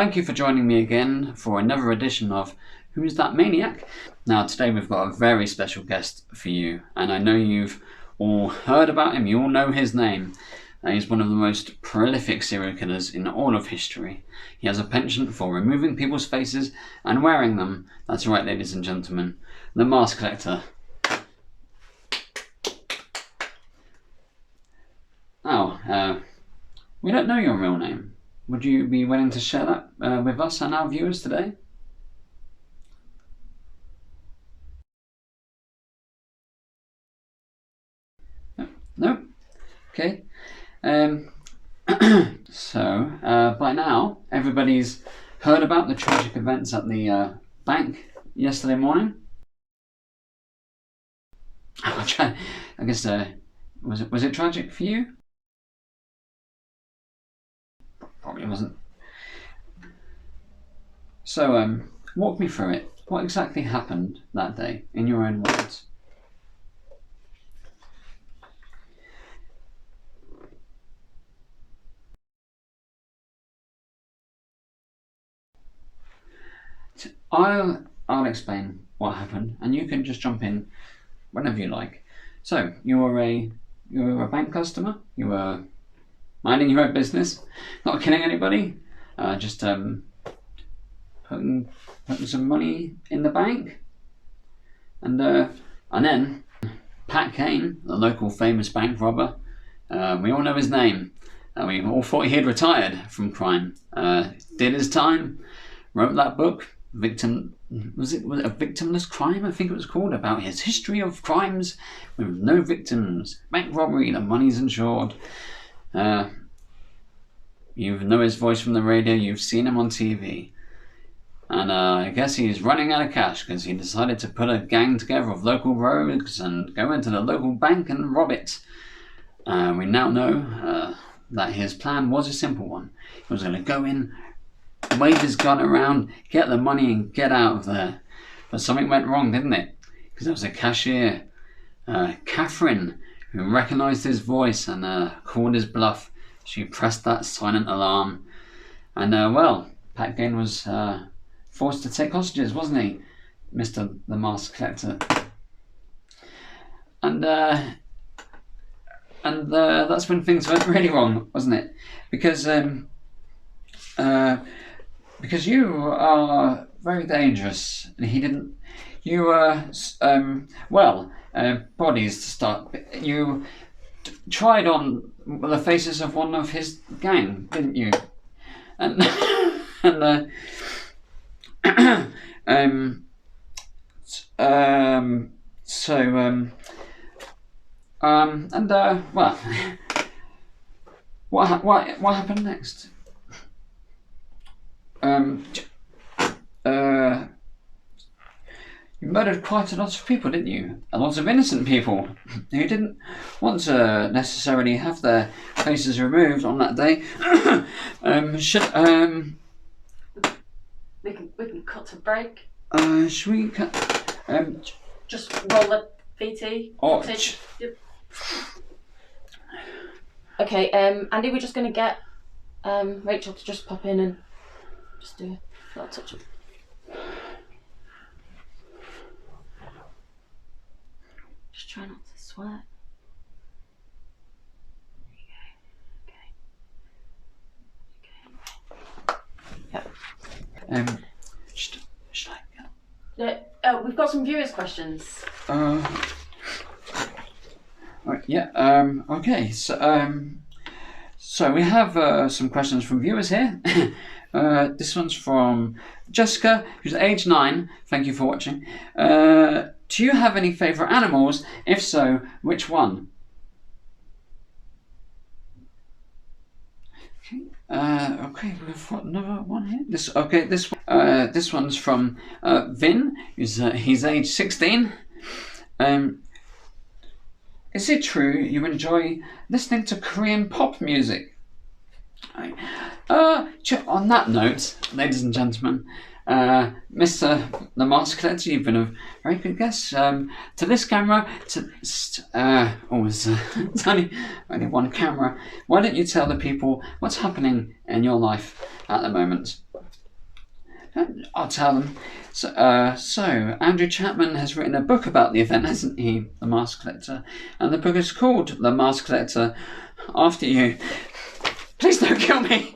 Thank you for joining me again for another edition of Who's That Maniac? Now today we've got a very special guest for you, and I know you've all heard about him, you all know his name. He's one of the most prolific serial killers in all of history. He has a penchant for removing people's faces and wearing them. That's right, ladies and gentlemen, the mask collector. Now, we don't know your real name. Would you be willing to share that with us and our viewers today? No? Okay. So, by now, everybody's heard about the tragic events at the bank yesterday morning. I guess, was it tragic for you? Probably wasn't. So, walk me through it. What exactly happened that day, in your own words? I'll explain what happened, and you can just jump in whenever you like. So, you were a bank customer. You were minding your own business, not killing anybody, just putting some money in the bank, and then Pat Kane, the local famous bank robber, we all know his name. We all thought he had retired from crime. Did his time, wrote that book. Was it a victimless crime? I think it was called, about his history of crimes with no victims, bank robbery, the money's insured. You know his voice from the radio, you've seen him on TV. And I guess he's running out of cash because he decided to put a gang together of local rogues and go into the local bank and rob it. We now know that his plan was a simple one. He was going to go in, wave his gun around, get the money and get out of there. But something went wrong, didn't it? Because there was a cashier, Catherine, who recognised his voice and called his bluff. She pressed that silent alarm. And Pat Kane was forced to take hostages, wasn't he, Mr. the Mask Collector? And that's when things went really wrong, wasn't it? Because you are very dangerous, and he didn't. You bodies to start. You tried on the faces of one of his gang, didn't you? And what happened next? You murdered quite a lot of people, didn't you? A lot of innocent people who didn't want to necessarily have their faces removed on that day. We can cut to break. Should we cut? Just roll the VT. Okay, Andy, we're just going to get Rachel to just pop in and just do a little touch up. Just try not to sweat. Okay. Yep. Should I go? We've got some viewers' questions. Okay. So we have some questions from viewers here. This one's from Jessica, who's age 9. Thank you for watching. Do you have any favourite animals? If so, which one? Okay, we've got another one here. This one's from Vin, he's age 16. Is it true you enjoy listening to Korean pop music? On that note, ladies and gentlemen, Mr. the Mask Collector, you've been a very good guest. To this camera, it's only one camera. Why don't you tell the people what's happening in your life at the moment? I'll tell them. So Andrew Chapman has written a book about the event, hasn't he, The Mask Collector? And the book is called The Mask Collector, After You. Please don't kill me.